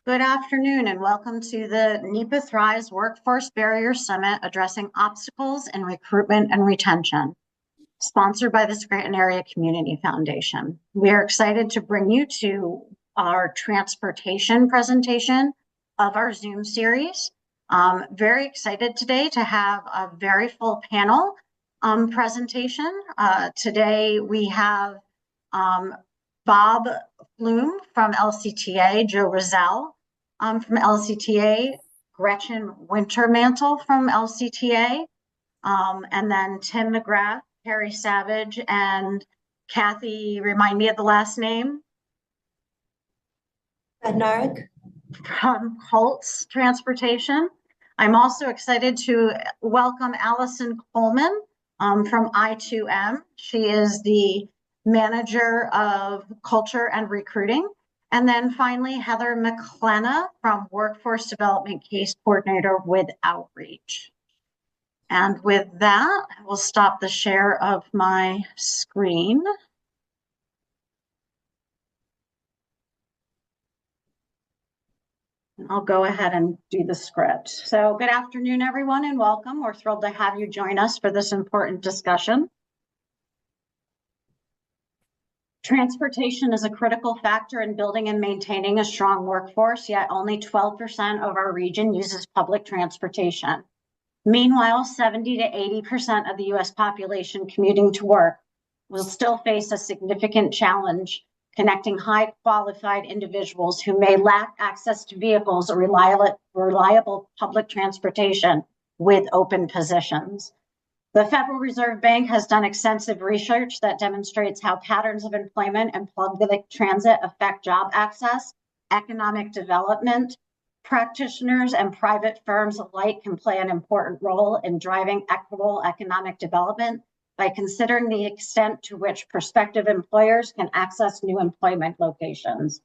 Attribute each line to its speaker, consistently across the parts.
Speaker 1: Good afternoon and welcome to the NEPA Thrives Workforce Barrier Summit addressing obstacles in recruitment and retention, sponsored by the Scranton Area Community Foundation. We are excited to bring you to our transportation presentation of our Zoom series. Very excited today to have a very full panel presentation. Today we have Bob Bloom from LCTA, Joe Rizal from LCTA, Gretchen Wintermantle from LCTA, and then Tim McGrath, Harry Savage, and Kathy, remind me of the last name?
Speaker 2: Bednarik.
Speaker 1: From Holtz Transportation. I'm also excited to welcome Allison Coleman from I2M. She is the Manager of Culture and Recruiting. And then finally, Heather McClenna from Workforce Development Case Coordinator with Outreach. And with that, I will stop the share of my screen. I'll go ahead and do the script. So good afternoon, everyone, and welcome. We're thrilled to have you join us for this important discussion. Transportation is a critical factor in building and maintaining a strong workforce, yet only 12% of our region uses public transportation. Meanwhile, 70 to 80% of the US population commuting to work will still face a significant challenge connecting high qualified individuals who may lack access to vehicles or reliable public transportation with open positions. The Federal Reserve Bank has done extensive research that demonstrates how patterns of employment and public transit affect job access, economic development. Practitioners and private firms alike can play an important role in driving equitable economic development by considering the extent to which prospective employers can access new employment locations.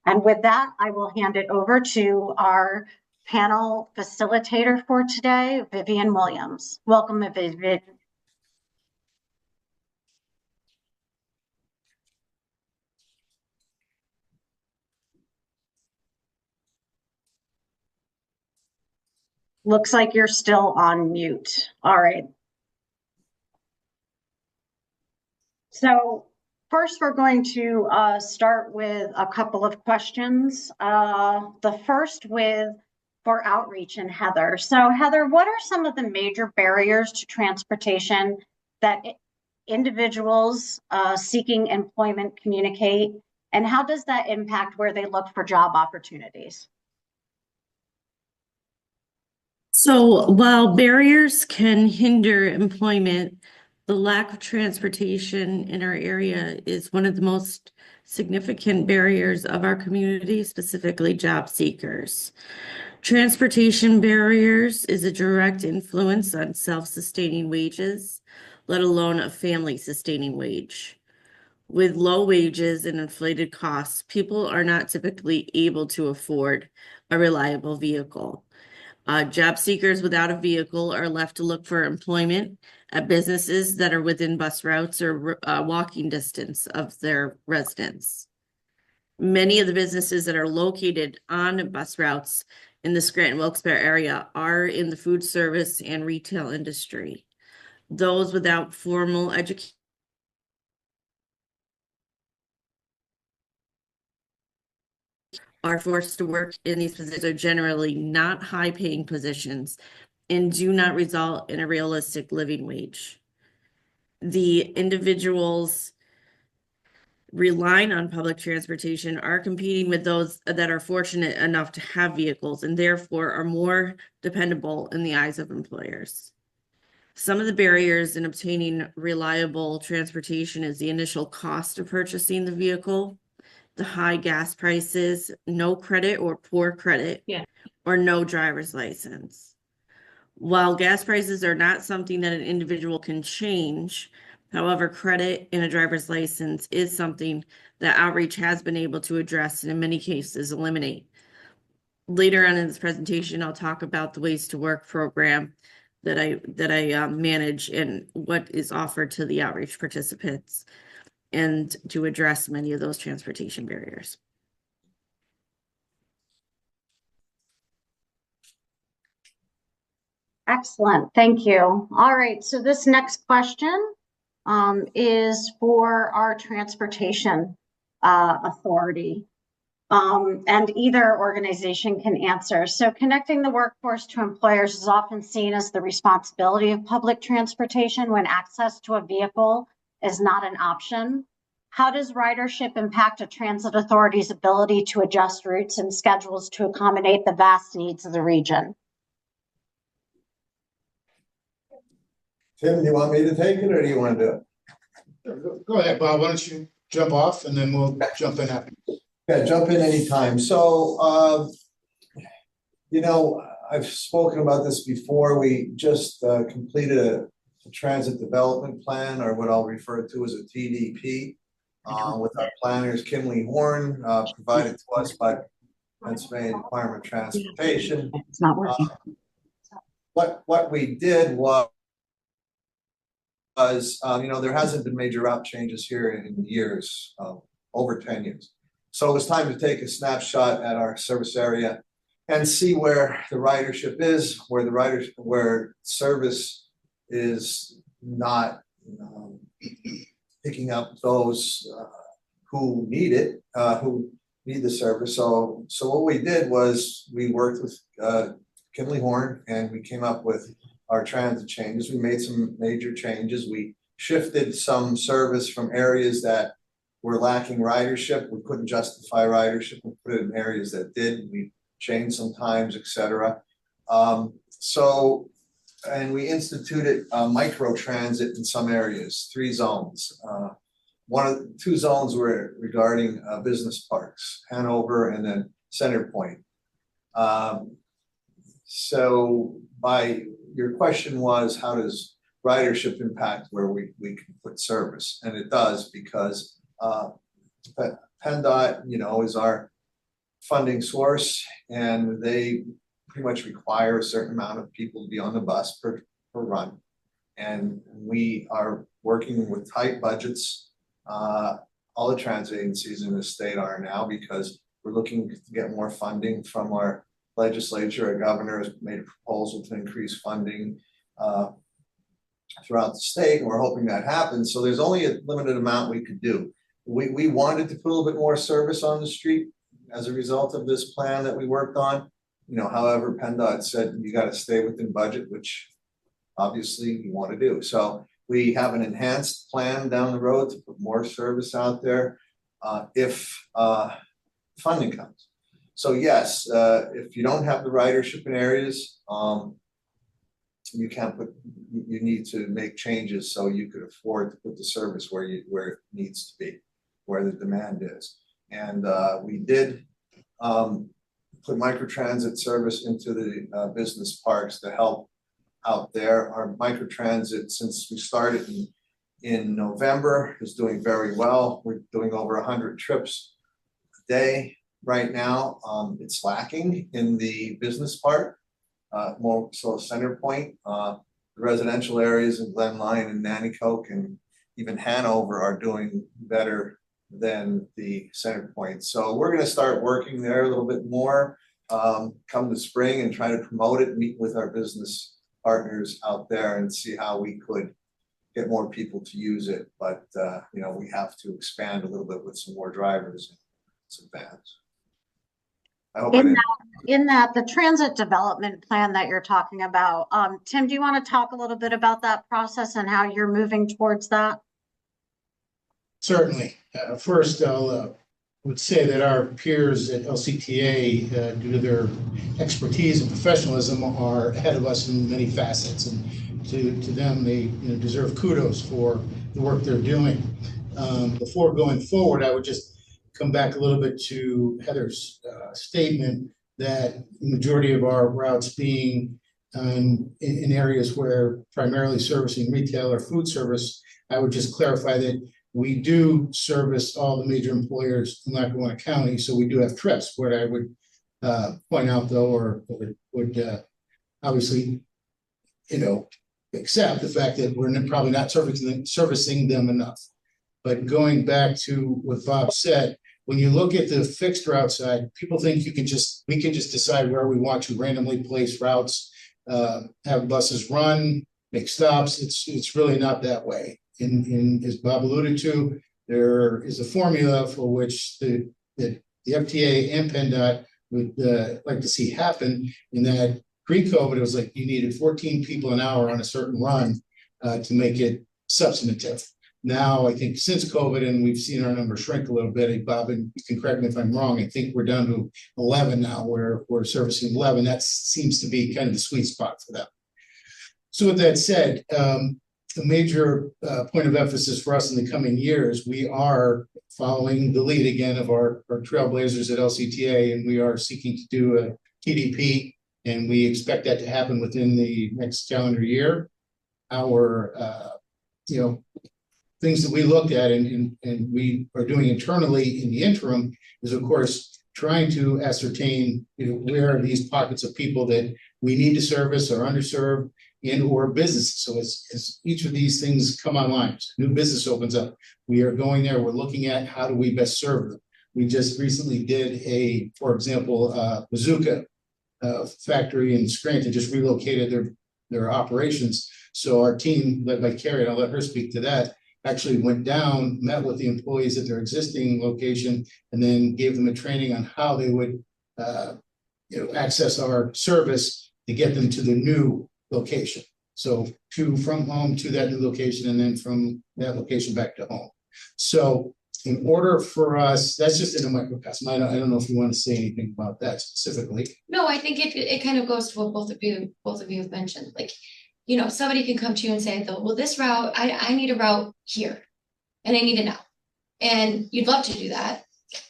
Speaker 1: And with that, I will hand it over to our panel facilitator for today, Vivian Williams. Welcome, Vivian. Looks like you're still on mute. All right. So first, we're going to start with a couple of questions. The first for outreach and Heather. So Heather, what are some of the major barriers to transportation that individuals seeking employment communicate, and how does that impact where they look for job opportunities?
Speaker 3: So while barriers can hinder employment, the lack of transportation in our area is one of the most significant barriers of our community, specifically job seekers. Transportation barriers is a direct influence on self-sustaining wages, let alone a family-sustaining wage. With low wages and inflated costs, people are not typically able to afford a reliable vehicle. Job seekers without a vehicle are left to look for employment at businesses that are within bus routes or walking distance of their residence. Many of the businesses that are located on bus routes in the Scranton-Wilkes-Barre area are in the food service and retail industry. Those without formal education are forced to work in these positions are generally not high-paying positions and do not result in a realistic living wage. The individuals relying on public transportation are competing with those that are fortunate enough to have vehicles and therefore are more dependable in the eyes of employers. Some of the barriers in obtaining reliable transportation is the initial cost of purchasing the vehicle, the high gas prices, no credit or poor credit, or no driver's license. While gas prices are not something that an individual can change, however, credit and a driver's license is something that outreach has been able to address and in many cases eliminate. Later on in this presentation, I'll talk about the Ways to Work program that I manage and what is offered to the outreach participants, and to address many of those transportation barriers.
Speaker 1: Excellent, thank you. All right, so this next question is for our transportation authority. And either organization can answer. So connecting the workforce to employers is often seen as the responsibility of public transportation when access to a vehicle is not an option. How does ridership impact a transit authority's ability to adjust routes and schedules to accommodate the vast needs of the region?
Speaker 2: Tim, do you want me to take it or do you want to do it?
Speaker 4: Go ahead, Bob. Why don't you jump off and then we'll jump in after.
Speaker 2: Yeah, jump in anytime. So, I've spoken about this before. We just completed a transit development plan, or what I'll refer to as a TDP, with our planners, Kimley Horn, provided to us by Pennsylvania Department of Transportation.
Speaker 1: It's not working.
Speaker 2: What we did was, there hasn't been major route changes here in years, over 10 years. So it was time to take a snapshot at our service area and see where the ridership is, where service is not picking up those who need it, who need the service. So what we did was we worked with Kimley Horn and we came up with our transit changes. We made some major changes. We shifted some service from areas that were lacking ridership. We couldn't justify ridership. We put it in areas that did. We changed some times, etc. And we instituted micro transit in some areas, 3 zones. Two zones were regarding business parks, Hanover and then Center Point. So your question was, how does ridership impact where we can put service? And it does, because PennDOT, is our funding source, and they pretty much require a certain amount of people to be on the bus per run. And we are working with tight budgets. All the transit agencies in the state are now, because we're looking to get more funding from our legislature. Our governor has made a proposal to increase funding throughout the state, and we're hoping that happens. So there's only a limited amount we could do. We wanted to put a little bit more service on the street as a result of this plan that we worked on. However, PennDOT said you got to stay within budget, which obviously you want to do. So we have an enhanced plan down the road to put more service out there if funding comes. So yes, if you don't have the ridership in areas, you need to make changes so you could afford to put the service where it needs to be, where the demand is. And we did put microtransit service into the business parks to help out there. Our microtransit, since we started in November, is doing very well. We're doing over 100 trips a day right now. It's lacking in the business park, more so Center Point. The residential areas in Glen Lyon and Nanticoke and even Hanover are doing better than the Center Point. So we're going to start working there a little bit more come the spring and try to promote it, meet with our business partners out there and see how we could get more people to use it. But we have to expand a little bit with some more drivers and some vans. I hope
Speaker 1: in that the transit development plan that you're talking about, Tim, do you want to talk a little bit about that process and how you're moving towards that?
Speaker 4: Certainly. First, I would say that our peers at LCTA, due to their expertise and professionalism, are ahead of us in many facets, and to them, they deserve kudos for the work they're doing. Before going forward, I would just come back a little bit to Heather's statement that the majority of our routes being in areas where primarily servicing retail or food service. I would just clarify that we do service all the major employers in Lackawanna County, so we do have trips. What I would point out, though, or would obviously, accept the fact that we're probably not servicing them enough. But going back to what Bob said, when you look at the fixed route side, people think we can just decide where we want to randomly place routes have buses run, make stops. It's really not that way. As Bob alluded to, there is a formula for which the FTA and PennDOT would like to see happen, in that pre-COVID, it was like you needed 14 people an hour on a certain run to make it substantive. Now, I think since COVID, and we've seen our numbers shrink a little bit, Bob, and you can correct me if I'm wrong, I think we're down to 11 now, where we're servicing 11. That seems to be kind of the sweet spot for them. So with that said, a major point of emphasis for us in the coming years, we are following the lead again of our trailblazers at LCTA, and we are seeking to do a TDP, and we expect that to happen within the next calendar year. Our, things that we looked at and we are doing internally in the interim is, of course, trying to ascertain, where are these pockets of people that we need to service or underserved, and or businesses. So as each of these things come online, new business opens up, we are going there, we're looking at how do we best serve them. We just recently did for example, Bazooka factory in Scranton just relocated their operations. So our team, led by Carrie, and I'll let her speak to that, actually went down, met with the employees at their existing location, and then gave them a training on how they would access our service to get them to the new location. So from home to that new location, and then from that location back to home. So in order for us, that's just in a microcosm. I don't know if you want to say anything about that specifically.
Speaker 5: No, I think it kind of goes to what both of you have mentioned. Like, somebody can come to you and say, well, this route, I need a route here and I need it now. And you'd love to do that,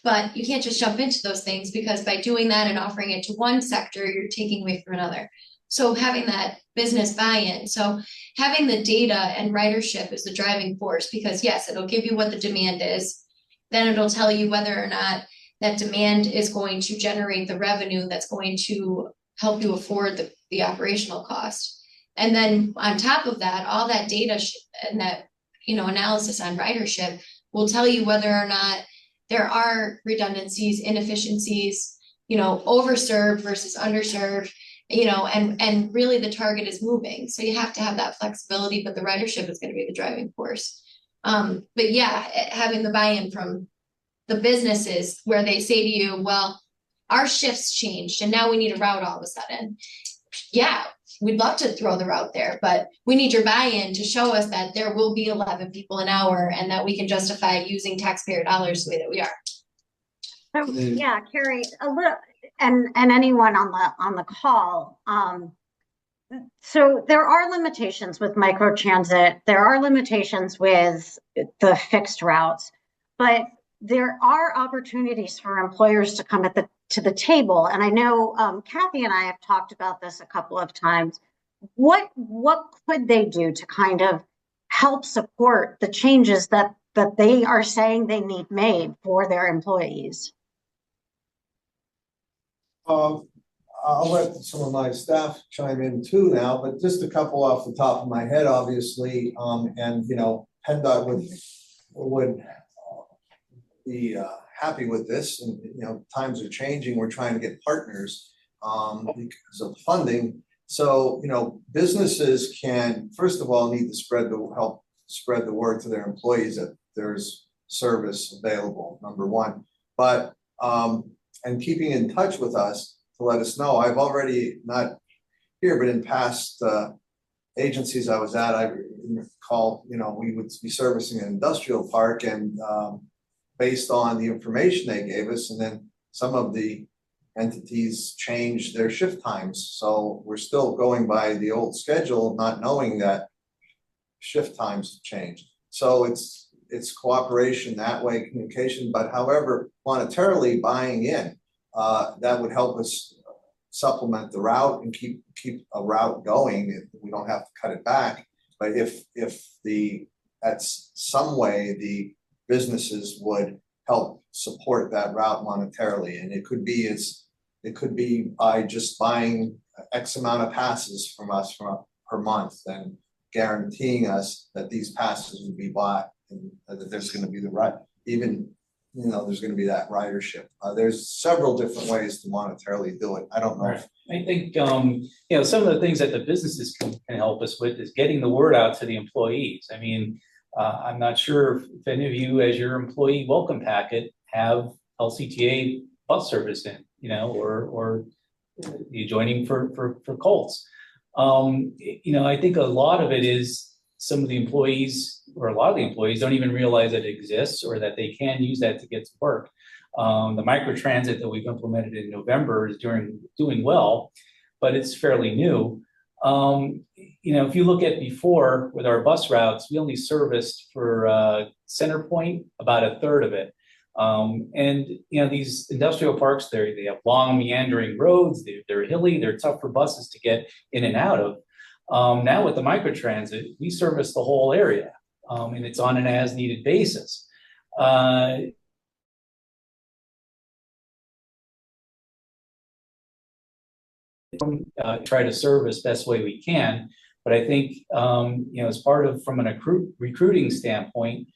Speaker 5: but you can't just jump into those things, because by doing that and offering it to one sector, you're taking away from another. So having that business buy-in, so having the data and ridership is the driving force, because yes, it'll give you what the demand is. Then it'll tell you whether or not that demand is going to generate the revenue that's going to help you afford the operational cost. And then on top of that, all that data and that, analysis on ridership will tell you whether or not there are redundancies, inefficiencies, overserved versus underserved, and really the target is moving. So you have to have that flexibility, but the ridership is going to be the driving force. But yeah, having the buy-in from the businesses where they say to you, well, our shifts changed and now we need a route all of a sudden. Yeah, we'd love to throw the route there, but we need your buy-in to show us that there will be 11 people an hour and that we can justify using taxpayer dollars the way that we are.
Speaker 1: So, yeah, Carrie, a little, and anyone on the call. So there are limitations with microtransit. There are limitations with the fixed routes, but there are opportunities for employers to come to the table. And I know Kathy and I have talked about this a couple of times. What could they do to kind of help support the changes that they are saying they need made for their employees?
Speaker 2: I'll let some of my staff chime in too now, but just a couple off the top of my head, obviously, and PennDOT would be happy with this, and times are changing. We're trying to get partners because of funding. So businesses can, first of all, need to help spread the word to their employees that there's service available, number one. But and keeping in touch with us to let us know. I've already, not here, but in past agencies I was at, I recall, we would be servicing an industrial park, and based on the information they gave us, and then some of the entities changed their shift times. So we're still going by the old schedule, not knowing that shift times have changed. So it's cooperation that way, communication, but however, monetarily buying in, that would help us supplement the route and keep a route going. We don't have to cut it back. But if that's some way the businesses would help support that route monetarily, and it could be by just buying X amount of passes from us per month and guaranteeing us that these passes would be bought, and that there's going to be the right, even there's gonna be that ridership. There's several different ways to monetarily do it. I don't know if
Speaker 6: I think, some of the things that the businesses can help us with is getting the word out to the employees. I mean, I'm not sure if any of you, as your employee welcome packet, have LCTA bus service in, or you joining for Colts. I think a lot of it is some of the employees, or a lot of the employees, don't even realize that it exists or that they can use that to get to work. The microtransit that we've implemented in November is doing well, but it's fairly new. If you look at before with our bus routes, we only serviced for Center Point about a third of it. These industrial parks, they have long meandering roads, they're hilly, they're tough for buses to get in and out of. Now with the microtransit, we service the whole area, and it's on an as-needed basis. Try to serve as best way we can, but I think as part of from an recruiting standpoint,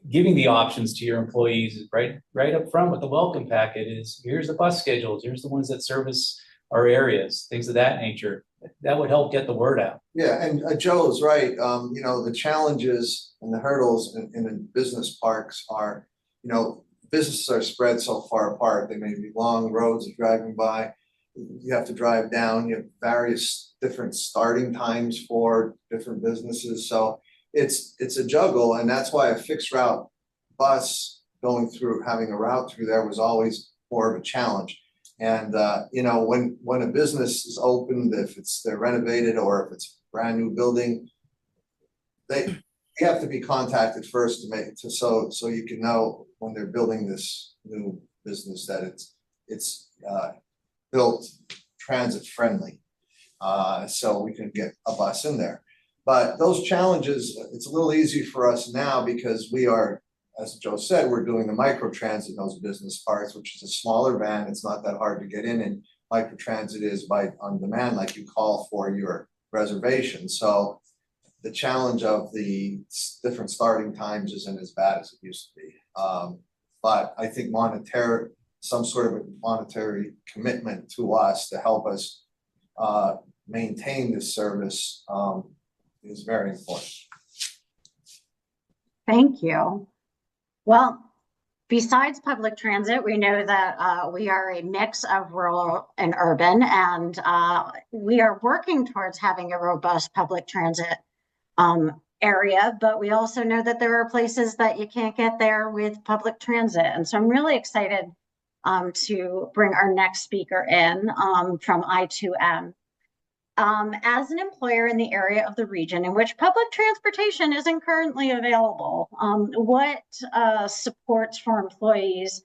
Speaker 6: giving the options to your employees is right up front with the welcome packet is here's the bus schedules, here's the ones that service our areas, things of that nature. That would help get the word out.
Speaker 2: Yeah, and Joe's right. The challenges and the hurdles in the business parks are, businesses are spread so far apart. They may be long roads of driving by. You have to drive down. You have various different starting times for different businesses. So it's a juggle, and that's why a fixed route bus having a route through there was always more of a challenge. And when a business is opened, if they're renovated or if it's a brand new building, they have to be contacted first so you can know when they're building this new business that it's built transit friendly, so we can get a bus in there. But those challenges, it's a little easier for us now because we are, as Joe said, we're doing the microtransit in those business parks, which is a smaller van. It's not that hard to get in, and microtransit is on demand, like you call for your reservation. So the challenge of the different starting times isn't as bad as it used to be. But I think some sort of a monetary commitment to us to help us maintain this service is very important.
Speaker 1: Thank you. Well, besides public transit, we know that we are a mix of rural and urban, and we are working towards having a robust public transit area, but we also know that there are places that you can't get there with public transit. And so I'm really excited to bring our next speaker in from I2M. As an employer in the area of the region in which public transportation isn't currently available, what supports for employees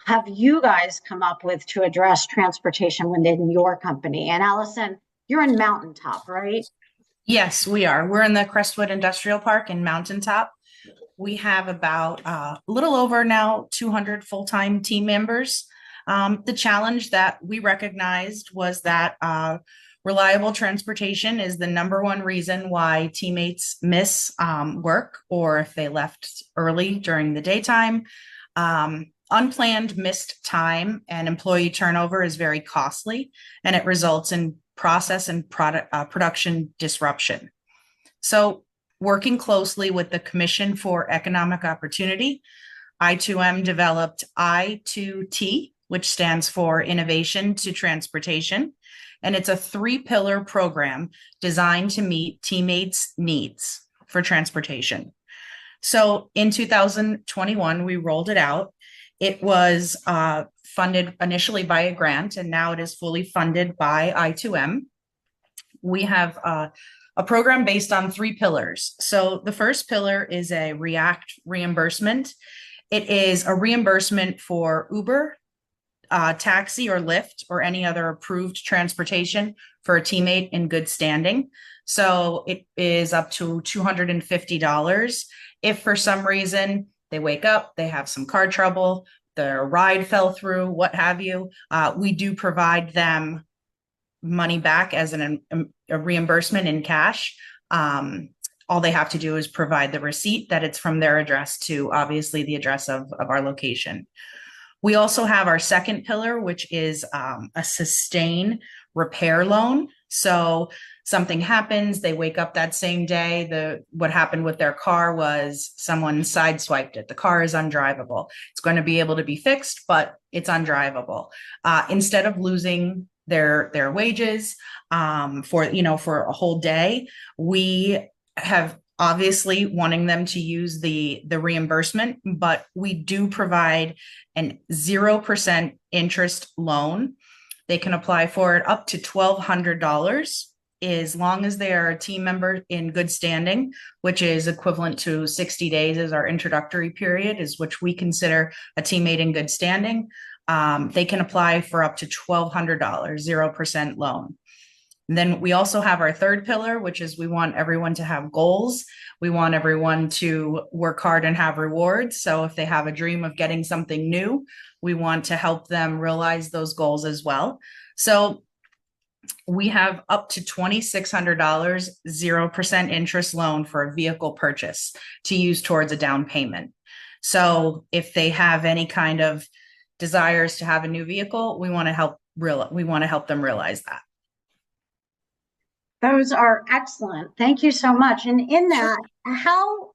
Speaker 1: have you guys come up with to address transportation within your company? And Allison, you're in Mountaintop, right?
Speaker 7: Yes, we are. We're in the Crestwood Industrial Park in Mountaintop. We have about a little over now 200 full-time team members. The challenge that we recognized was that reliable transportation is the number one reason why teammates miss work or if they left early during the daytime. Unplanned missed time and employee turnover is very costly, and it results in process and production disruption. So working closely with the Commission for Economic Opportunity, I2M developed I2T, which stands for Innovation to Transportation. And it's a 3-pillar program designed to meet teammates' needs for transportation. So in 2021, we rolled it out. It was funded initially by a grant, and now it is fully funded by I2M. We have a program based on 3 pillars. So the first pillar is a REACT reimbursement. It is a reimbursement for Uber, taxi or Lyft, or any other approved transportation for a teammate in good standing. So it is up to $250. If for some reason they wake up, they have some car trouble, their ride fell through, what have you, we do provide them money back as a reimbursement in cash. all they have to do is provide the receipt that it's from their address to obviously the address of our location. We also have our second pillar, which is a sustain repair loan. So something happens, they wake up that same day. What happened with their car was someone sideswiped it. The car is undrivable. It's going to be able to be fixed, but it's undrivable. Instead of losing their wages for a whole day, we have obviously wanting them to use the reimbursement, but we do provide an 0% interest loan. They can apply for it up to $1,200 as long as they are a team member in good standing, which is equivalent to 60 days as our introductory period, is which we consider a teammate in good standing. They can apply for up to $1,200, 0% loan. And then we also have our third pillar, which is we want everyone to have goals. We want everyone to work hard and have rewards. So if they have a dream of getting something new, we want to help them realize those goals as well. So we have up to $2,600, 0% interest loan for a vehicle purchase to use towards a down payment. So if they have any kind of desires to have a new vehicle, we want to help them realize that.
Speaker 1: Those are excellent. Thank you so much. And in that, how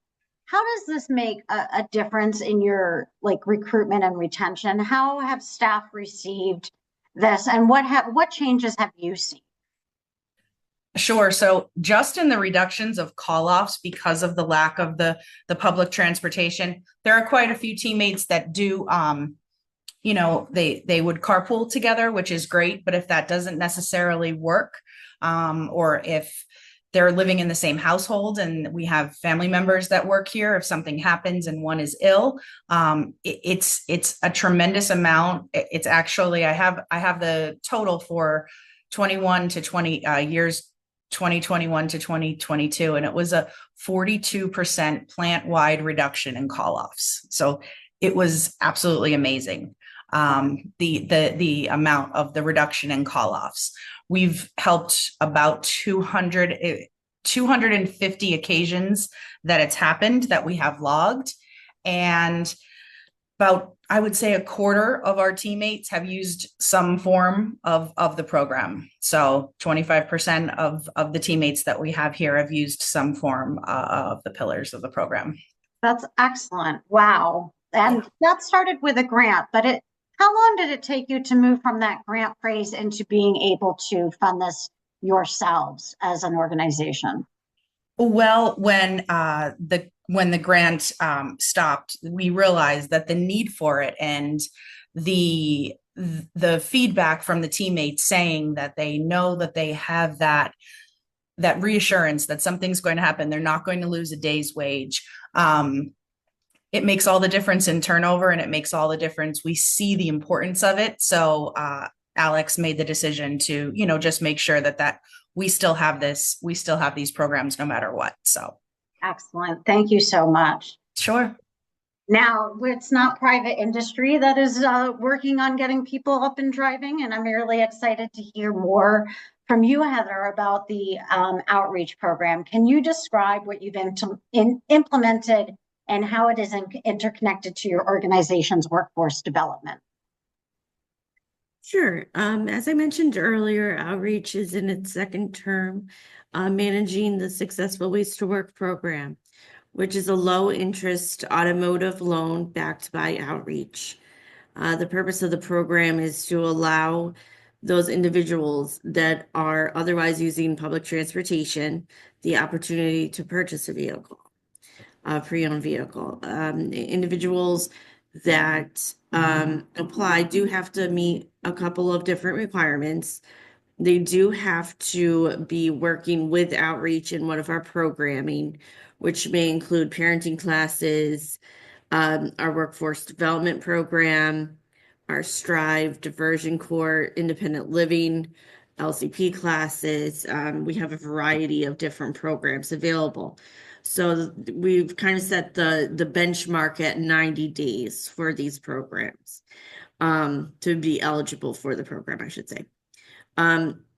Speaker 1: does this make a difference in your recruitment and retention? How have staff received this, and what changes have you seen?
Speaker 7: Sure. So just in the reductions of call-offs because of the lack of the public transportation, there are quite a few teammates that do they would carpool together, which is great. But if that doesn't necessarily work, or if they're living in the same household and we have family members that work here, if something happens and one is ill, it's a tremendous amount. It's actually, I have the total for 21 to 20 years, 2021 to 2022, and it was a 42% plant-wide reduction in call-offs. So it was absolutely amazing. The amount of the reduction in call-offs. We've helped about 250 occasions that it's happened that we have logged. And about, I would say, a quarter of our teammates have used some form of the program. So 25% of the teammates that we have here have used some form of the pillars of the program.
Speaker 1: That's excellent. Wow. And that started with a grant, but how long did it take you to move from that grant phase into being able to fund this yourselves as an organization?
Speaker 7: Well, when the grant stopped, we realized that the need for it and the feedback from the teammates saying that they know that they have that reassurance that something's going to happen, they're not going to lose a day's wage. It makes all the difference in turnover, and it makes all the difference. We see the importance of it. So Alex made the decision to, just make sure that we still have these programs no matter what. So
Speaker 1: excellent. Thank you so much.
Speaker 7: Sure.
Speaker 1: Now, it's not private industry that is working on getting people up and driving, and I'm really excited to hear more from you, Heather, about the outreach program. Can you describe what you've implemented and how it is interconnected to your organization's workforce development?
Speaker 3: Sure. As I mentioned earlier, outreach is in its second term, managing the Successful Ways to Work program, which is a low-interest automotive loan backed by outreach. The purpose of the program is to allow those individuals that are otherwise using public transportation the opportunity to purchase a vehicle. Pre-owned vehicle. Individuals that apply do have to meet a couple of different requirements. They do have to be working with outreach in one of our programming, which may include parenting classes, our workforce development program, our Strive Diversion Core, independent living, LCP classes. We have a variety of different programs available. So we've kind of set the benchmark at 90 days for these programs to be eligible for the program, I should say.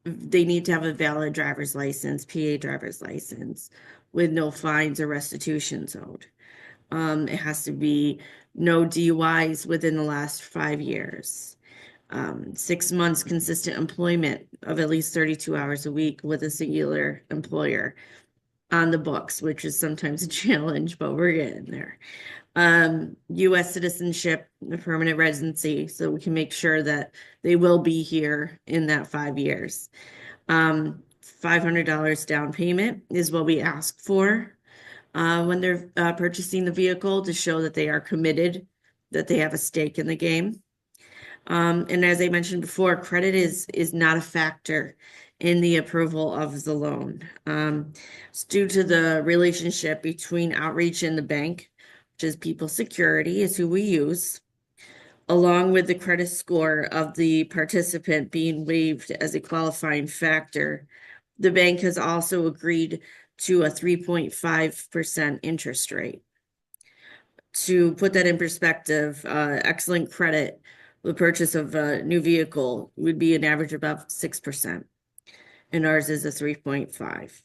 Speaker 3: they need to have a valid driver's license, PA driver's license, with no fines or restitutions owed. It has to be no DUIs within the last 5 years. 6 months consistent employment of at least 32 hours a week with a singular employer on the books, which is sometimes a challenge, but we're getting there. US citizenship, a permanent residency, so we can make sure that they will be here in that 5 years. $500 down payment is what we ask for when they're purchasing the vehicle, to show that they are committed, that they have a stake in the game. And as I mentioned before, credit is not a factor in the approval of the loan. It's due to the relationship between outreach and the bank, which is People Security is who we use, along with the credit score of the participant being waived as a qualifying factor. The bank has also agreed to a 3.5% interest rate. To put that in perspective, excellent credit, the purchase of a new vehicle would be an average of about 6%, and ours is a 3.5.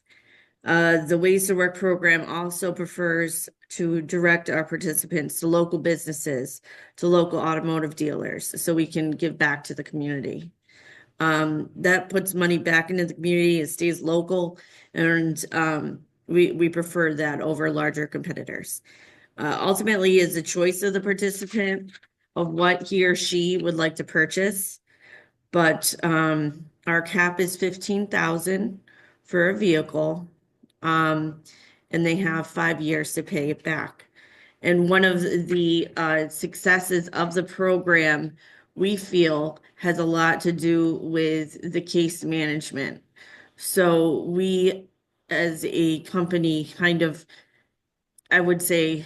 Speaker 3: The Ways to Work program also prefers to direct our participants to local businesses, to local automotive dealers, so we can give back to the community. That puts money back into the community, it stays local, and we prefer that over larger competitors. Ultimately, is the choice of the participant of what he or she would like to purchase. But our cap is 15,000 for a vehicle, and they have 5 years to pay it back. And one of the successes of the program, we feel, has a lot to do with the case management. So we, as a company, kind of, I would say,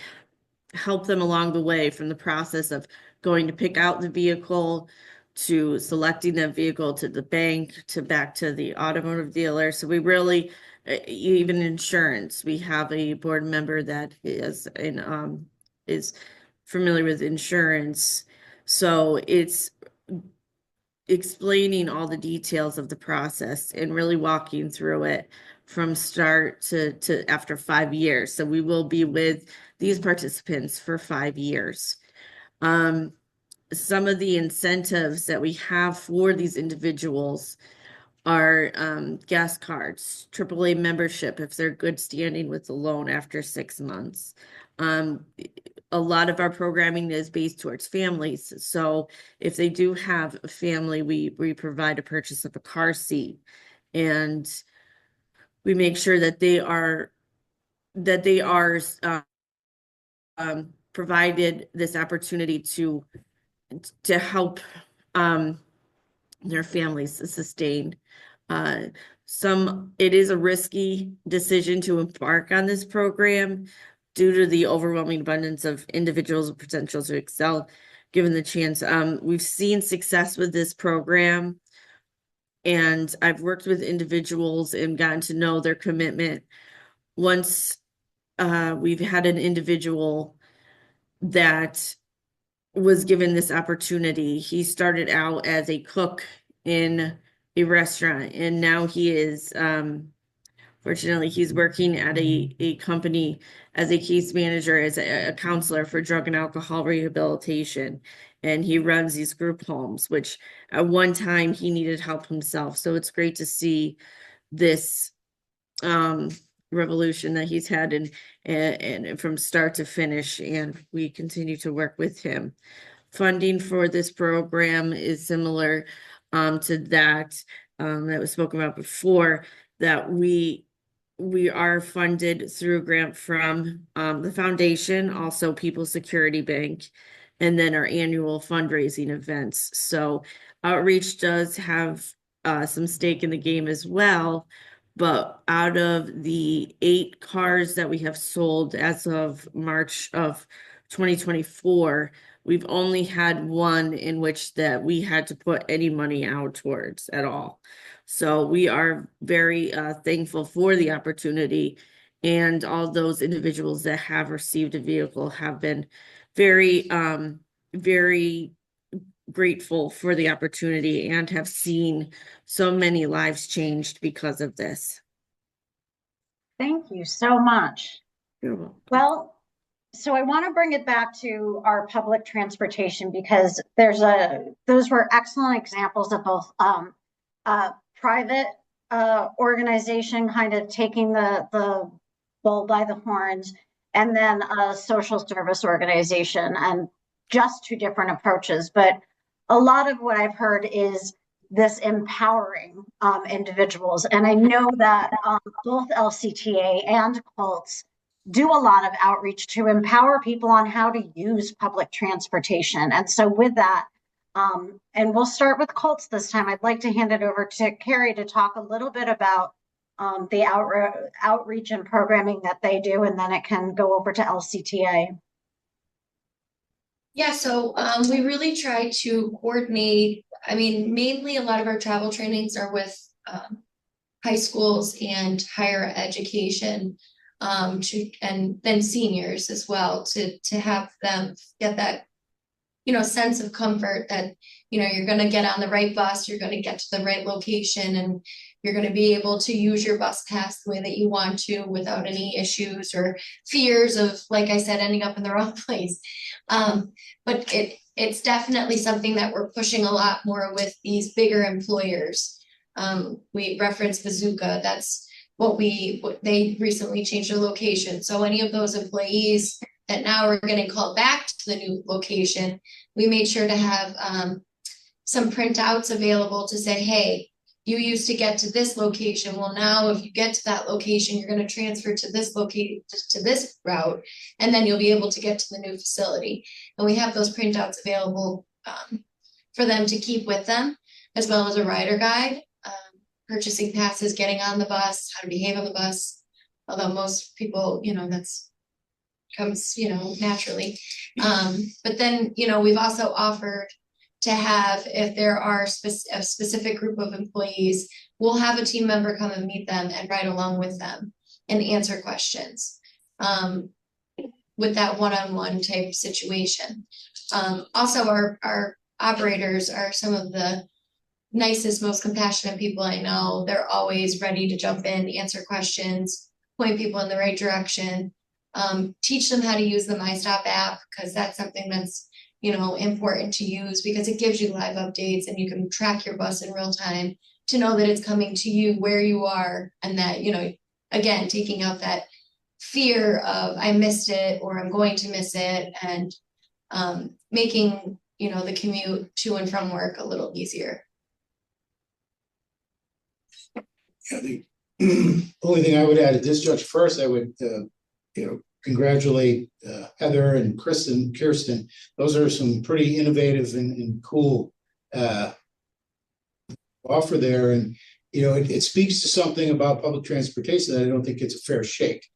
Speaker 3: help them along the way from the process of going to pick out the vehicle, to selecting that vehicle, to the bank, to back to the automotive dealer. So we really, even insurance, we have a board member that is familiar with insurance. So it's explaining all the details of the process and really walking through it from start to after 5 years. So we will be with these participants for 5 years. Some of the incentives that we have for these individuals are gas cards, AAA membership if they're good standing with the loan after 6 months. A lot of our programming is based towards families. So if they do have a family, we provide a purchase of a car seat, and we make sure that they are provided this opportunity to help their families sustain. It is a risky decision to embark on this program due to the overwhelming abundance of individuals with potential to excel given the chance. We've seen success with this program, and I've worked with individuals and gotten to know their commitment. Once we've had an individual that was given this opportunity. He started out as a cook in a restaurant, and now he is fortunately he's working at a company as a case manager, as a counselor for drug and alcohol rehabilitation, and he runs these group homes, which at one time he needed help himself. So it's great to see this revolution that he's had and from start to finish, and we continue to work with him. Funding for this program is similar to that was spoken about before, that we are funded through a grant from the foundation, also People Security Bank, and then our annual fundraising events. So outreach does have some stake in the game as well. But out of the 8 cars that we have sold as of March of 2024, we've only had one in which that we had to put any money out towards at all. So we are very thankful for the opportunity, and all those individuals that have received a vehicle have been very grateful for the opportunity and have seen so many lives changed because of this.
Speaker 1: Thank you so much.
Speaker 3: You're welcome.
Speaker 1: Well, so I want to bring it back to our public transportation because those were excellent examples of both private organization kind of taking the bull by the horns, and then a social service organization, and just two different approaches. But a lot of what I've heard is this empowering individuals. And I know that both LCTA and COLTS do a lot of outreach to empower people on how to use public transportation. And so with that, and we'll start with COLTS this time, I'd like to hand it over to Carrie to talk a little bit about the outreach and programming that they do, and then it can go over to LCTA.
Speaker 5: Yeah, so we really try to coordinate. I mean, mainly a lot of our travel trainings are with high schools and higher education, and then seniors as well, to have them get that, sense of comfort that, you're going to get on the right bus, you're going to get to the right location, and you're going to be able to use your bus pass the way that you want to without any issues or fears of, like I said, ending up in the wrong place. But it's definitely something that we're pushing a lot more with these bigger employers. We referenced Bazooka. That's what they recently changed their location. So any of those employees that now are getting called back to the new location, we made sure to have some printouts available to say, hey, you used to get to this location. Well, now if you get to that location, you're going to transfer to this to this route, and then you'll be able to get to the new facility. And we have those printouts available for them to keep with them, as well as a rider guide, purchasing passes, getting on the bus, how to behave on the bus. Although most people, that's comes, naturally. But then, we've also offered to have, if there are a specific group of employees, we'll have a team member come and meet them and ride along with them and answer questions with that one-on-one type situation. Also, our operators are some of the nicest, most compassionate people I know. They're always ready to jump in, answer questions, point people in the right direction, teach them how to use the MyStop app, because that's something that's important to use, because it gives you live updates and you can track your bus in real time to know that it's coming to you where you are, and that, again, taking out that fear of I missed it or I'm going to miss it, and making, the commute to and from work a little easier.
Speaker 4: Yeah, the only thing I would add at this juncture, first, I would, congratulate Heather and Kirsten. Those are some pretty innovative and cool offer there. And, it speaks to something about public transportation that I don't think gets a fair shake.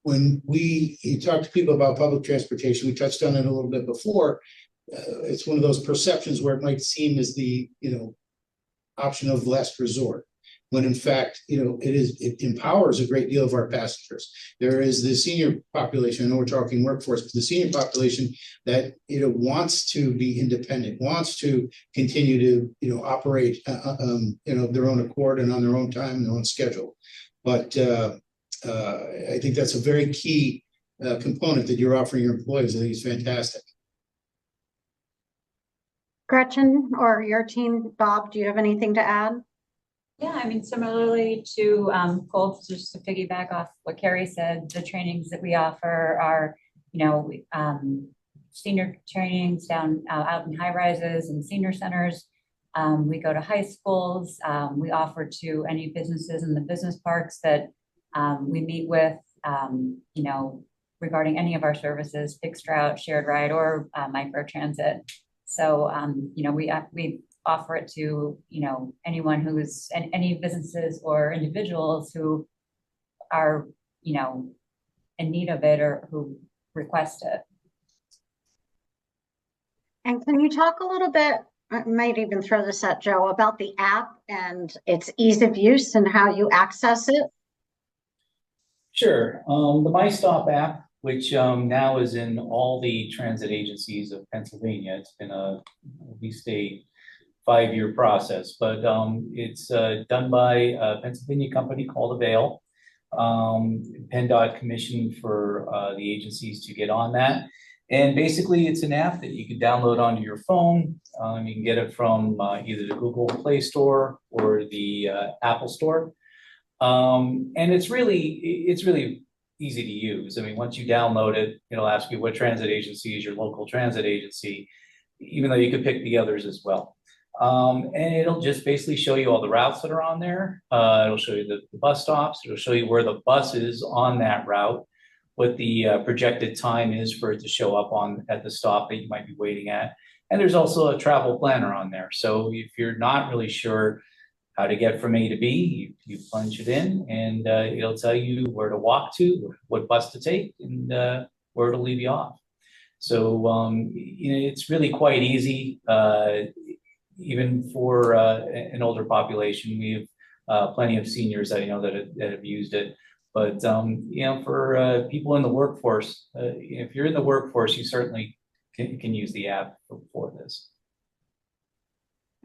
Speaker 4: When you talk to people about public transportation, we touched on it a little bit before, it's one of those perceptions where it might seem as the, option of last resort, when in fact, it empowers a great deal of our passengers. There is the senior population, I know we're talking workforce, but the senior population that, wants to be independent, wants to continue to, operate, their own accord and on their own time and their own schedule. But I think that's a very key component that you're offering your employees. I think it's fantastic.
Speaker 1: Gretchen or your team, Bob, do you have anything to add?
Speaker 8: Yeah, I mean, similarly to COLTS, just to piggyback off what Carrie said, the trainings that we offer are, senior trainings down out in high rises and senior centers. We go to high schools. We offer to any businesses in the business parks that we meet with, regarding any of our services, fixed route, shared ride, or micro transit. So, we offer it to, anyone who's, and any businesses or individuals who are, in need of it or who request it.
Speaker 1: And can you talk a little bit, I might even throw this at Joe, about the app and its ease of use and how you access it?
Speaker 6: Sure. The MyStop app which now is in all the transit agencies of Pennsylvania. It's been at least a 5-year process, but it's done by a Pennsylvania company called Avail. PennDOT commissioned for the agencies to get on that. And basically, it's an app that you can download onto your phone. You can get it from either the Google Play Store or the Apple Store. And it's really easy to use. I mean, once you download it, it'll ask you what transit agency is your local transit agency, even though you could pick the others as well. And it'll just basically show you all the routes that are on there. It'll show you the bus stops. It'll show you where the bus is on that route, what the projected time is for it to show up at the stop that you might be waiting at. And there's also a travel planner on there. So if you're not really sure how to get from A to B, you plunge it in and it'll tell you where to walk to, what bus to take, and where to leave you off. So it's really quite easy, even for an older population. We have plenty of seniors I know that have used it. But for people in the workforce, if you're in the workforce, you certainly can use the app for this.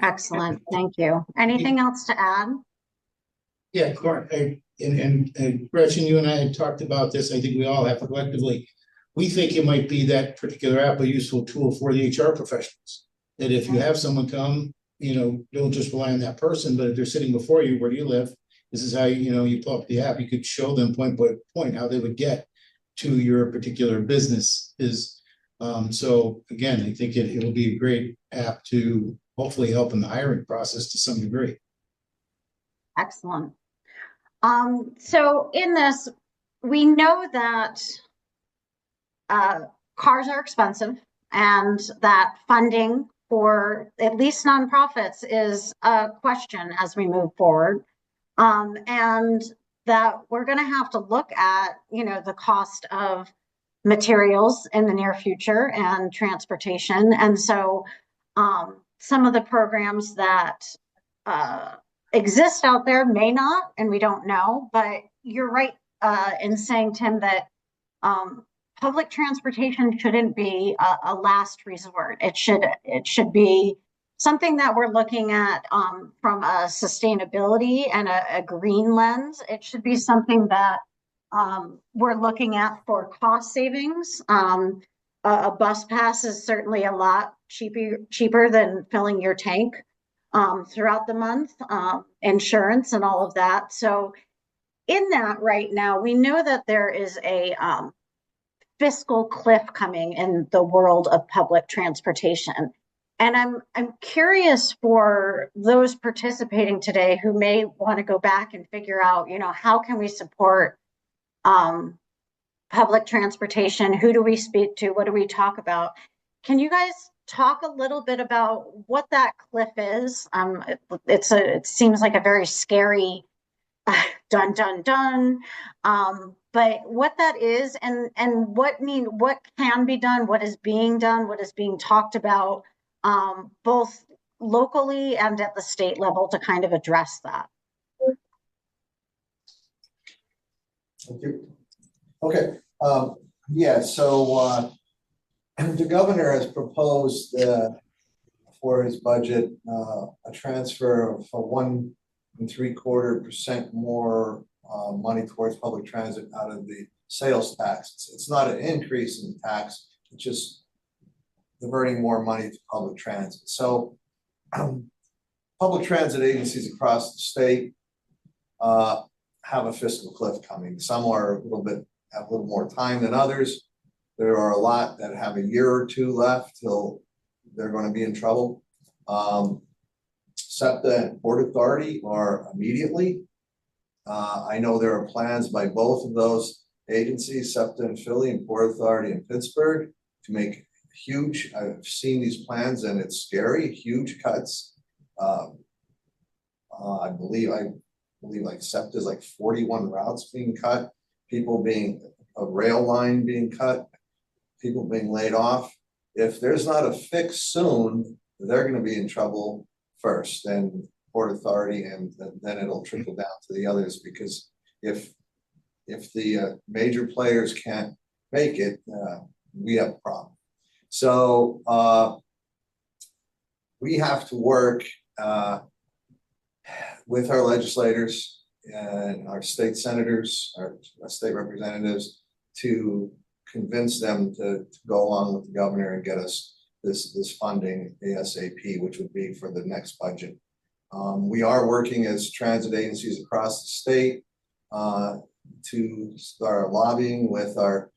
Speaker 1: Excellent, thank you. Anything else to add?
Speaker 4: Yeah, and Gretchen, you and I had talked about this. I think we all have collectively. We think it might be that particular app a useful tool for the HR professionals. That if you have someone come, don't just rely on that person, but if they're sitting before you, where do you live? This is how you pull up the app. You could show them point by point how they would get to your particular business. So again, I think it will be a great app to hopefully help in the hiring process to some degree.
Speaker 1: Excellent. So in this, we know that cars are expensive and that funding for at least nonprofits is a question as we move forward. And that we're going to have to look at, the cost of materials in the near future and transportation. And so some of the programs that exist out there may not, and we don't know, but you're right in saying, Tim, that public transportation shouldn't be a last resort. It should be something that we're looking at from a sustainability and a green lens. It should be something that we're looking at for cost savings. A bus pass is certainly a lot cheaper than filling your tank throughout the month, insurance and all of that. So in that right now, we know that there is a fiscal cliff coming in the world of public transportation. And I'm curious for those participating today who may want to go back and figure out, how can we support public transportation? Who do we speak to? What do we talk about? Can you guys talk a little bit about what that cliff is? It seems like a very scary dun dun dun. But what that is and what can be done, what is being done, what is being talked about, both locally and at the state level to kind of address that.
Speaker 2: Thank you. Okay. So the governor has proposed for his budget a transfer of 1 3/4% more money towards public transit out of the sales tax. It's not an increase in tax, it's just diverting more money to public transit. So public transit agencies across the state have a fiscal cliff coming. Some have a little more time than others. There are a lot that have a year or two left till they're going to be in trouble. SEPTA and Port Authority are immediately. I know there are plans by both of those agencies, SEPTA in Philly and Port Authority in Pittsburgh, to make huge, I've seen these plans and it's scary, huge cuts. I believe like SEPTA is like 41 routes being cut, a rail line being cut, people being laid off. If there's not a fix soon, they're going to be in trouble first, then Port Authority, and then it'll trickle down to the others, because if the major players can't make it, we have a problem. So we have to work with our legislators and our state senators, our state representatives, to convince them to go along with the governor and get us this funding ASAP, which would be for the next budget. We are working as transit agencies across the state to start lobbying with our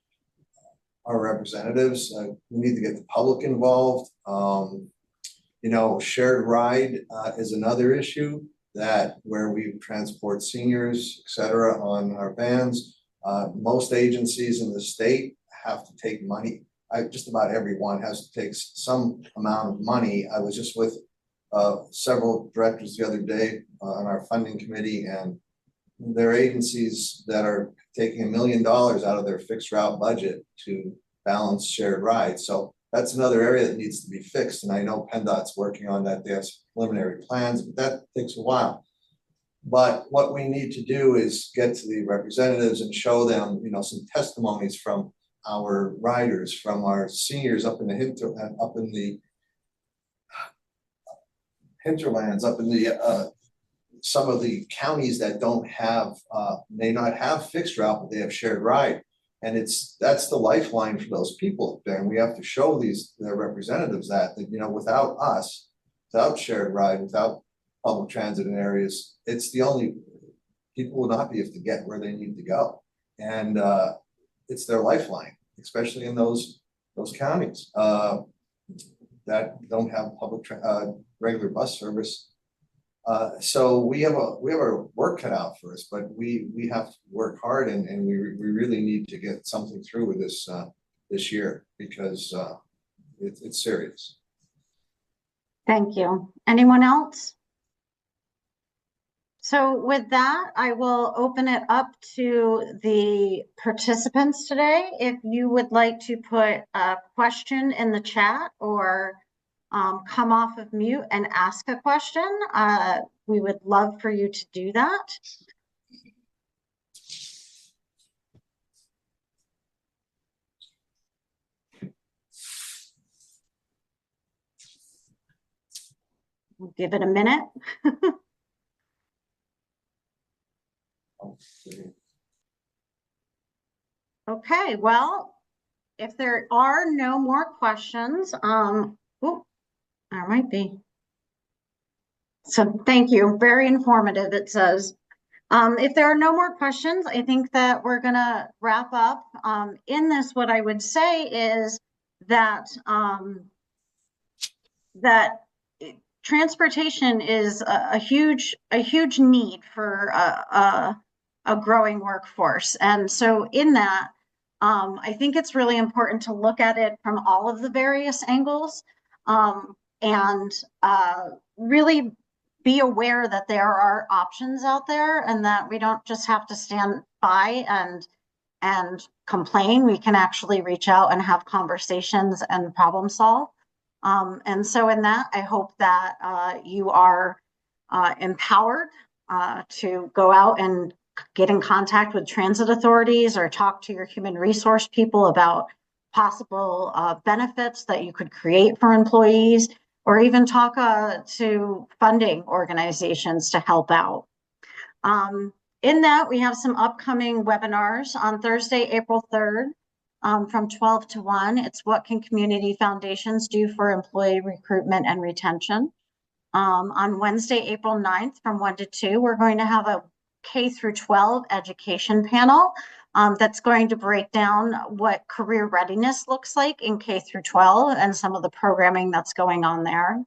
Speaker 2: representatives. We need to get the public involved. You know, shared ride is another issue that where we transport seniors, et cetera, on our vans. Most agencies in the state have to take money. Just about everyone has to take some amount of money. I was just with several directors the other day on our funding committee, and there are agencies that are taking $1 million out of their fixed route budget to balance shared rides. So that's another area that needs to be fixed. And I know PennDOT's working on that. They have some preliminary plans, but that takes a while. But what we need to do is get to the representatives and show them, you know, some testimonies from our riders, from our seniors up in the hinterlands, up in the some of the counties that don't have may not have fixed route, but they have shared ride. And that's the lifeline for those people up there. And we have to show their representatives that, you know, without us, without shared ride, without public transit in areas, it's the only, people will not be able to get where they need to go. And it's their lifeline, especially in those counties that don't have regular bus service. So we have a work cut out for us, but we have to work hard, and we really need to get something through with this year, because it's serious.
Speaker 1: Thank you. Anyone else? So with that, I will open it up to the participants today. If you would like to put a question in the chat or come off of mute and ask a question, we would love for you to do that. We'll give it a minute. Okay, well, if there are no more questions, there might be. So thank you, very informative, it says. If there are no more questions, I think that we're gonna wrap up. In this, what I would say is that transportation is a huge need for a growing workforce. And so in that, I think it's really important to look at it from all of the various angles, and really be aware that there are options out there, and that we don't just have to stand by and complain. We can actually reach out and have conversations and problem solve. And so in that, I hope that you are empowered to go out and get in contact with transit authorities or talk to your human resource people about possible benefits that you could create for employees, or even talk to funding organizations to help out. In that, we have some upcoming webinars on Thursday, April 3rd, from 12 to 1. It's what can community foundations do for employee recruitment and retention. On Wednesday, April 9th, from 1 to 2, we're going to have a K through 12 education panel that's going to break down what career readiness looks like in K through 12 and some of the programming that's going on there.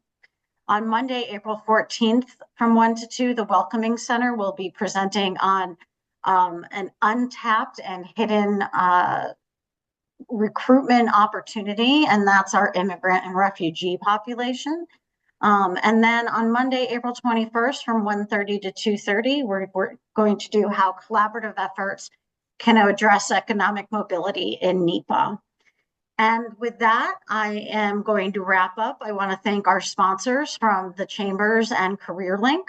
Speaker 1: On Monday, April 14th, from 1 to 2, the Welcoming Center will be presenting on an untapped and hidden recruitment opportunity, and that's our immigrant and refugee population. And then on Monday, April 21st, from 1:30 to 2:30, we're going to do how collaborative efforts can address economic mobility in NEPA. And with that, I am going to wrap up. I want to thank our sponsors from the Chambers and CareerLink.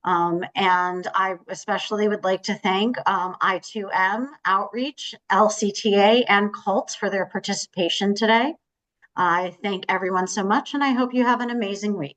Speaker 1: And I especially would like to thank I2M Outreach, LCTA, and Cults for their participation today. I thank everyone so much, and I hope you have an amazing week.